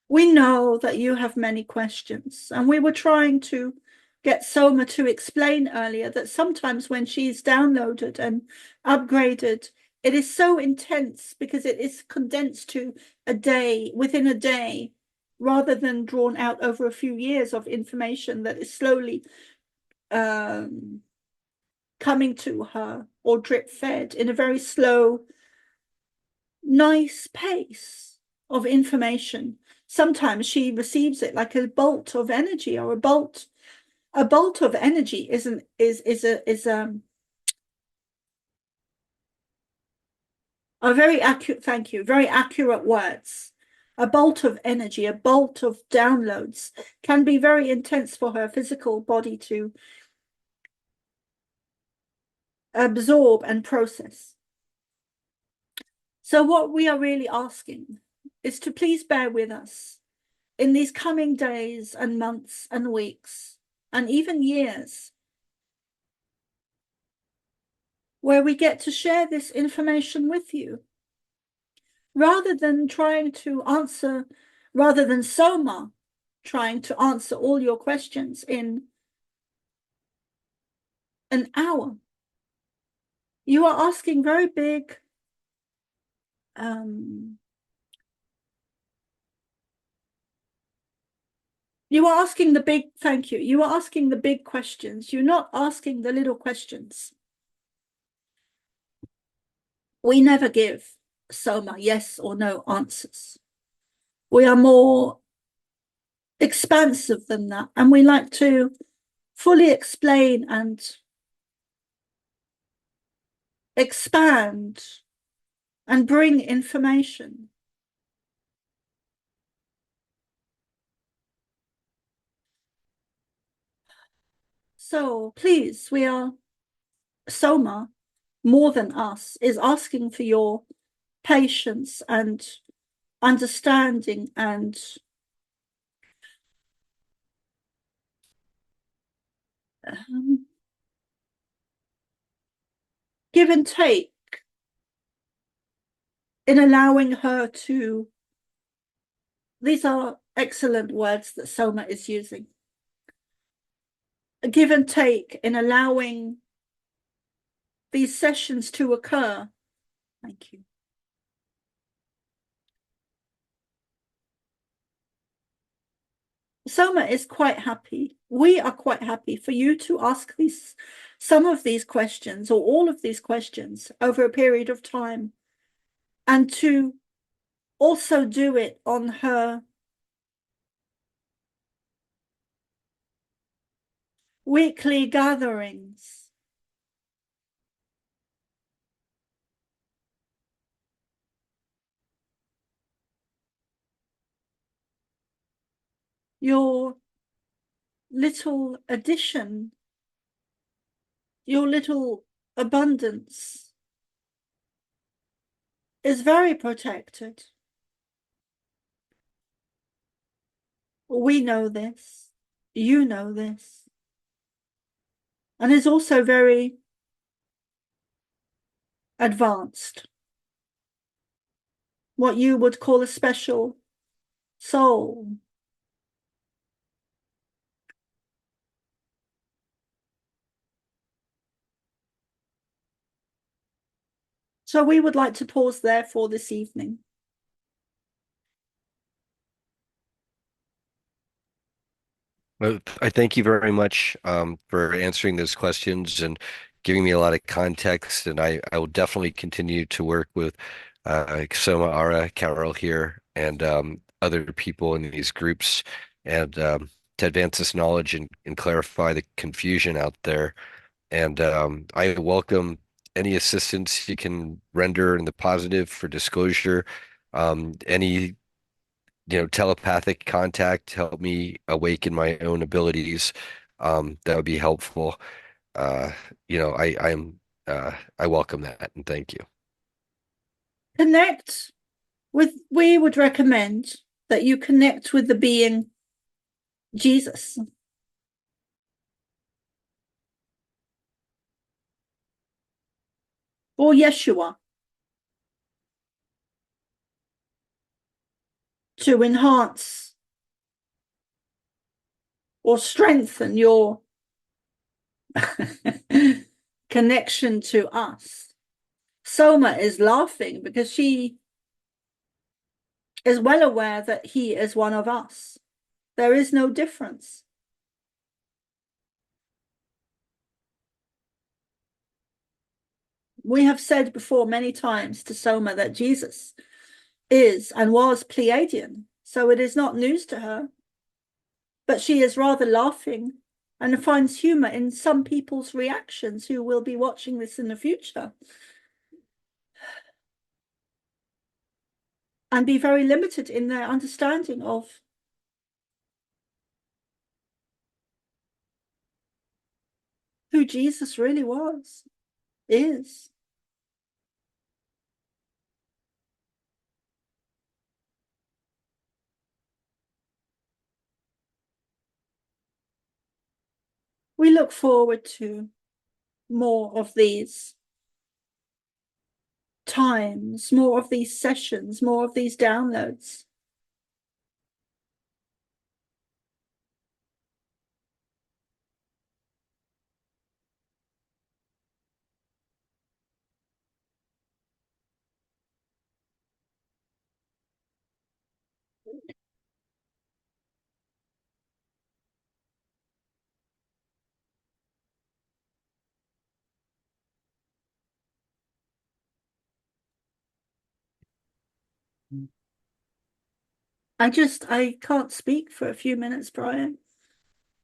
We know that you have many questions, and we were trying to get Soma to explain earlier that sometimes when she's downloaded and upgraded, it is so intense because it is condensed to a day, within a day, rather than drawn out over a few years of information that is slowly coming to her or drip fed in a very slow, nice pace of information. Sometimes she receives it like a bolt of energy, or a bolt of energy is a very accurate, thank you, very accurate words. A bolt of energy, a bolt of downloads can be very intense for her physical body to absorb and process. So what we are really asking is to please bear with us in these coming days and months and weeks and even years, where we get to share this information with you, rather than Soma trying to answer all your questions in an hour. You are asking very big you are asking the big, thank you. You are asking the big questions. You're not asking the little questions. We never give Soma yes or no answers. We are more expansive than that. And we like to fully explain and expand and bring information. So please, we are Soma, more than us, is asking for your patience and understanding and um, give and take in allowing her to. These are excellent words that Soma is using. A give and take in allowing these sessions to occur. Thank you. Soma is quite happy. We are quite happy for you to ask these some of these questions or all of these questions over a period of time, and to also do it on her weekly gatherings. Your little addition, your little abundance is very protected. We know this, you know this, and is also very advanced, what you would call a special soul. So we would like to pause there for this evening. Well, I thank you very much for answering those questions and giving me a lot of context. And I will definitely continue to work with Soma, ARah, Carol here, and other people in these groups, and to advance this knowledge and clarify the confusion out there. And I welcome any assistance you can render in the positive for disclosure. Any telepathic contact to help me awaken my own abilities. That would be helpful. Uh, I welcome that and thank you. Connect we would recommend that you connect with the being Jesus or Yeshua to enhance or strengthen your connection to us. Soma is laughing because she is well aware that he is one of us. There is no difference. We have said before many times to Soma that Jesus is and was Pleiadian, so it is not news to her. But she is rather laughing and finds humor in some people's reactions who will be watching this in the future and be very limited in their understanding of who Jesus really was, is. We look forward to more of these times, more of these sessions, more of these downloads. I can't speak for a few minutes, Brian.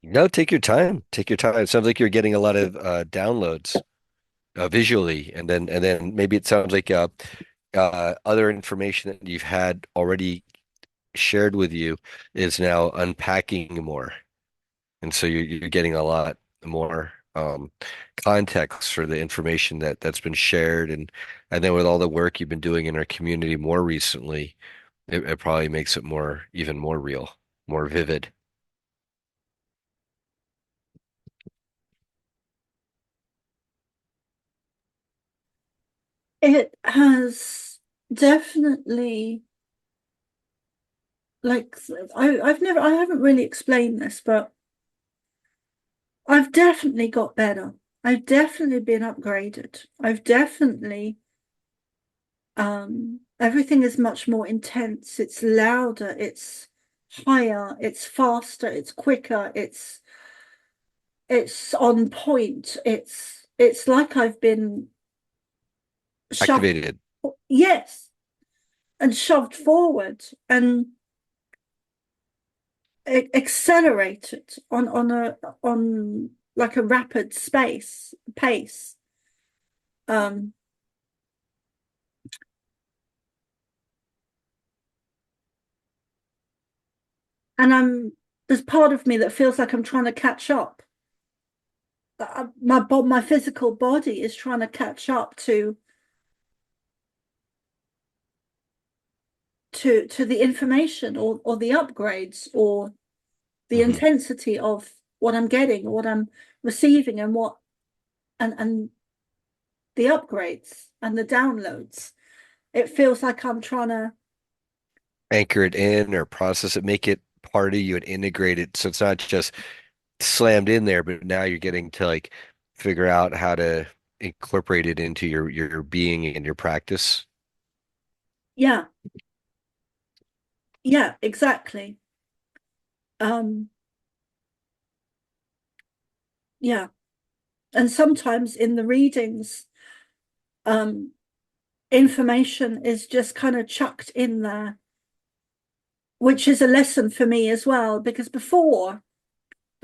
No, take your time. Take your time. It sounds like you're getting a lot of downloads visually, and then maybe it sounds like other information that you've had already shared with you is now unpacking more. And so you're getting a lot more context for the information that's been shared, and then with all the work you've been doing in our community more recently, it probably makes it more even more real, more vivid. It has definitely, like, I haven't really explained this, but I've definitely got better. I've definitely been upgraded. I've definitely, everything is much more intense. It's louder, it's higher, it's faster, it's quicker, it's on point. It's like I've been shoved, Activated. yes, and shoved forward and accelerated on like a rapid space pace. Um, and there's part of me that feels like I'm trying to catch up. My physical body is trying to catch up to the information or the upgrades or the Hmm. intensity of what I'm getting, what I'm receiving, and what and the upgrades and the downloads. It feels like I'm trying to, Anchor it in or process it, make it part of you and integrate it so it's not just slammed in there, but now you're getting to like figure out how to incorporate it into your being and your practice. yeah, yeah, exactly. Um, yeah. And sometimes in the readings, um, information is just kind of chucked in there, which is a lesson for me as well, because before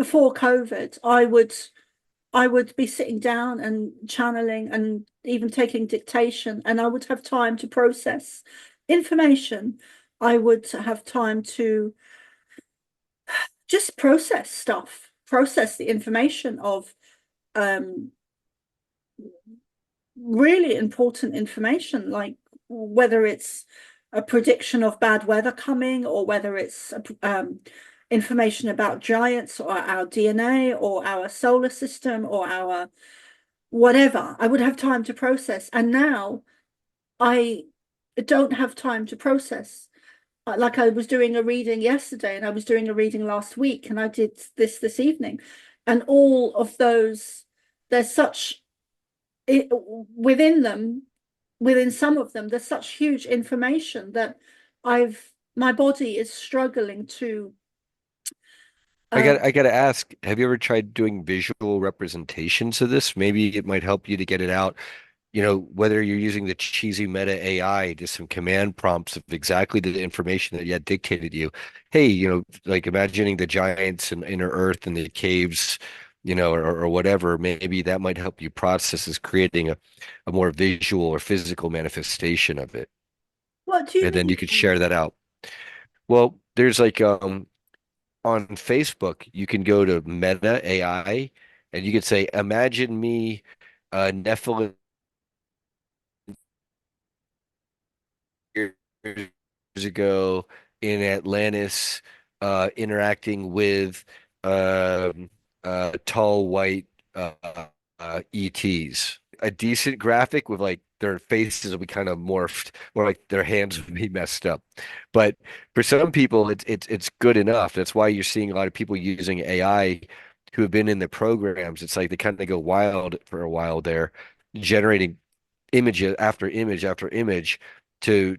COVID, I would be sitting down and channeling and even taking dictation, and I would have time to process information. I would have time to just process stuff, process the information of um, really important information, like whether it's a prediction of bad weather coming or whether it's information about giants or our DNA or our solar system or our whatever. I would have time to process. And now I don't have time to process. Like I was doing a reading yesterday and I was doing a reading last week and I did this evening. And all of those, there's such it, within them, within some of them, there's such huge information that my body is struggling to um I gotta ask, have you ever tried doing visual representations of this? Maybe it might help you to get it out. You know, whether you're using the cheesy meta AI, just some command prompts of exactly the information that you had dictated to you. Hey, like imagining the giants and inner Earth and the caves, or whatever. Maybe that might help you process as creating a more visual or physical manifestation of it. what do you And then you mean? could share that out. Well, there's like on Facebook, you can go to Meta AI and you could say, imagine me Nephilim years ago in Atlantis, interacting with um, tall white uh, ETs. A decent graphic with like their faces will be kind of morphed, or like their hands would be messed up. But for some people, it's good enough. That's why you're seeing a lot of people using AI who have been in the programs. It's like they kind of go wild for a while there, generating image after image after image to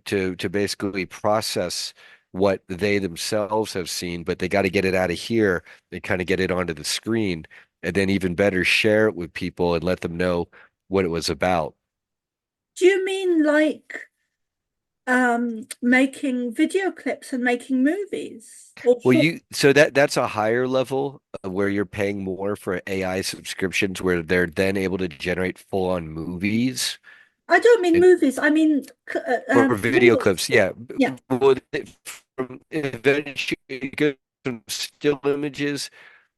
basically process what they themselves have seen, but they got to get it out of here and kind of get it onto the screen, and then even better share it with people and let them know what it was about. Do you mean like making video clips and making movies or Well, short. so that's a higher level where you're paying more for AI subscriptions where they're then able to generate full-on movies I don't mean and movies. I mean or video clips. reels. Yeah. Yeah. Well, from eventually it goes from still images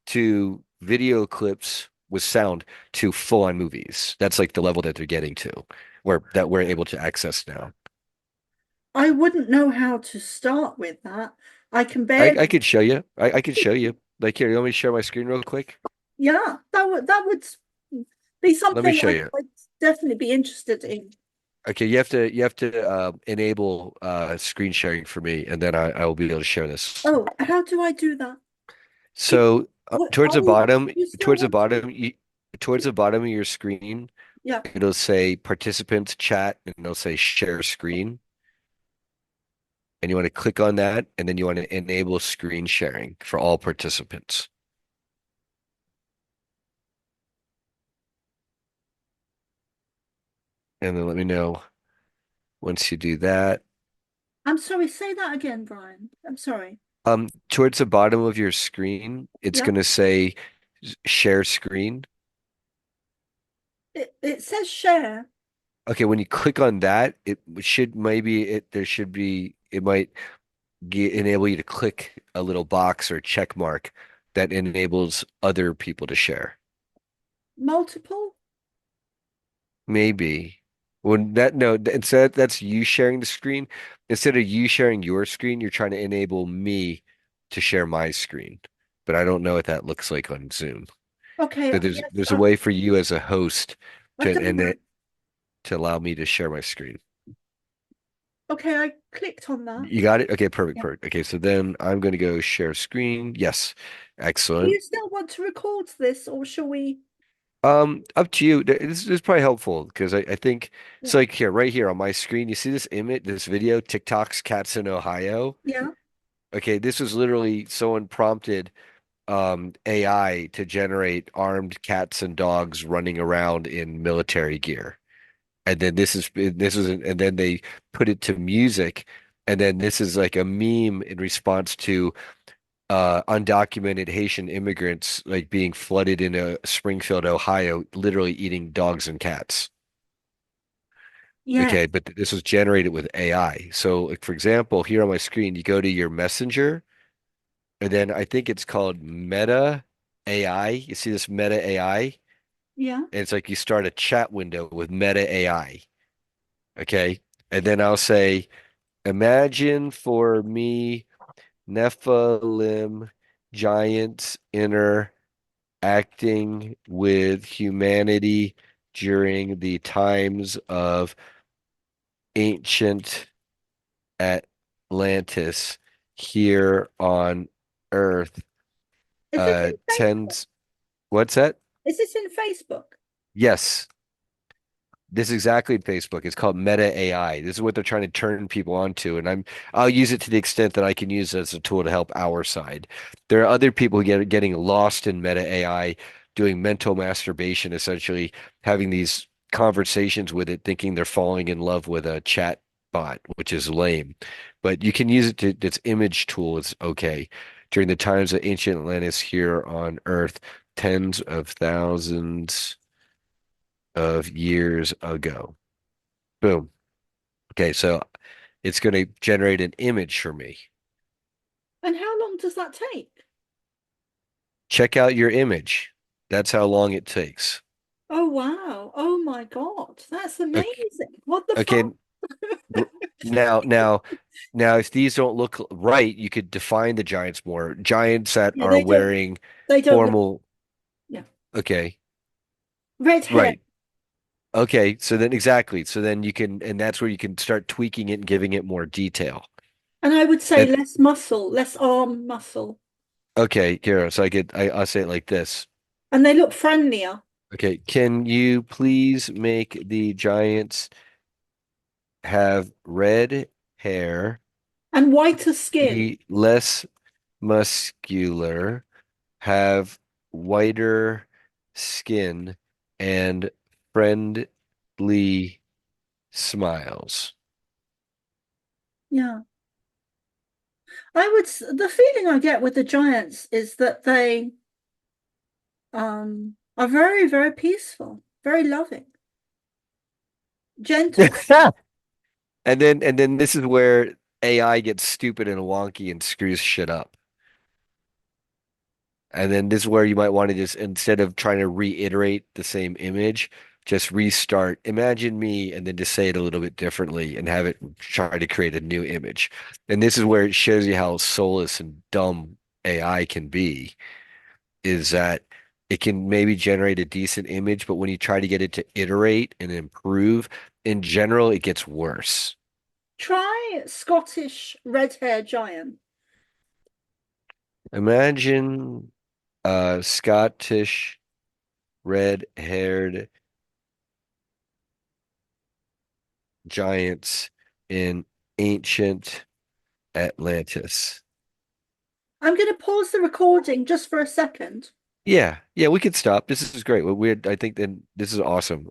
to video clips with sound to full-on movies. That's like the level that they're getting to, where that we're able to access now. I wouldn't know how to start with that. I can I barely. could show you. I could show you. Like here, let me share my screen real quick. Yeah, that would be Let me something show you. I'd definitely be interested in. Okay, you have to enable screen sharing for me, and then I will be able to share this. Oh, how do I do that? It, So what, you still towards the want to? bottom, towards the bottom of your screen, Yeah, it'll say participants chat, and it'll say share screen, and you want to click on that, and then you want to enable screen sharing for all participants, and then let me know once you do that. I'm sorry. Say that again, Brian. I'm sorry. Towards the bottom of your screen, it's Yeah, going to say share screen. it says share. Okay, when you click on that, it should maybe it there should be it might enable you to click a little box or check mark that enables other people to share. Multiple? Maybe. When that no, instead that's you sharing the screen. Instead of you sharing your screen, you're trying to enable me to share my screen. But I don't know what that looks like on Zoom. Okay, But yes, there's a way for you as a host I've to done and that. it to allow me to share my screen. Okay, I clicked on that. You got it? Okay, perfect, Yeah. perfect. Okay, so then I'm going to go share screen. Yes. Do Excellent. you still want to record this, or shall we? Up to you. This is probably helpful because I think it's Yeah. like here, right here on my screen. You see this image, this video, TikTok's cats in Ohio. Yeah. Okay, this was literally someone prompted AI to generate armed cats and dogs running around in military gear. And then and then they put it to music. And then this is like a meme in response to undocumented Haitian immigrants like being flooded into Springfield, Ohio, literally eating dogs and cats. Yes. Okay, but this was generated with AI. So, like for example, here on my screen, you go to your messenger, and then I think it's called Meta AI. You see this Meta AI? Yeah. And it's like you start a chat window with Meta AI. Okay. And then I'll say, imagine for me, Nephilim giants interacting with humanity during the times of ancient Atlantis here on Earth. Is this in Facebook? Tens, what's that? Is this in Facebook? Yes. This is exactly Facebook. It's called Meta AI. This is what they're trying to turn people onto, and I'll use it to the extent that I can use it as a tool to help our side. There are other people getting lost in Meta AI, doing mental masturbation, essentially having these conversations with it, thinking they're falling in love with a chat bot, which is lame. But you can use it to its image tool is okay. During the times of ancient Atlantis here on Earth, tens of thousands of years ago. Boom. Okay, so it's going to generate an image for me. And how long does that take? Check out your image. That's how long it takes. Oh, wow. Oh, my God. That's Okay, amazing. What the okay, fuck? r- now, now, now, if these don't look right, you could define the giants more. Giants that Yeah, are wearing they don't look, formal. yeah. Okay, Red hair. right. Okay, so then exactly. So then you can, and that's where you can start tweaking it and giving it more detail. And I would say And less muscle, less arm muscle. okay, Kara, so I'll say it like this. And they look friendlier Okay, can you please make the Giants have red hair, and whiter skin. be less muscular, have whiter skin, and friendly smiles? Yeah. The feeling I get with the giants is that they are very, very peaceful, very loving, gentle. And then this is where AI gets stupid and wonky and screws shit up. And then this is where you might want to just, instead of trying to reiterate the same image, just restart. Imagine me, and then just say it a little bit differently and have it try to create a new image. And this is where it shows you how soulless and dumb AI can be, is that it can maybe generate a decent image, but when you try to get it to iterate and improve, in general, it gets worse. Try Scottish red hair giant. Imagine Scottish red-haired giants in ancient Atlantis. I'm going to pause the recording just for a second. Yeah, yeah, we could stop. This is great. I think then this is awesome.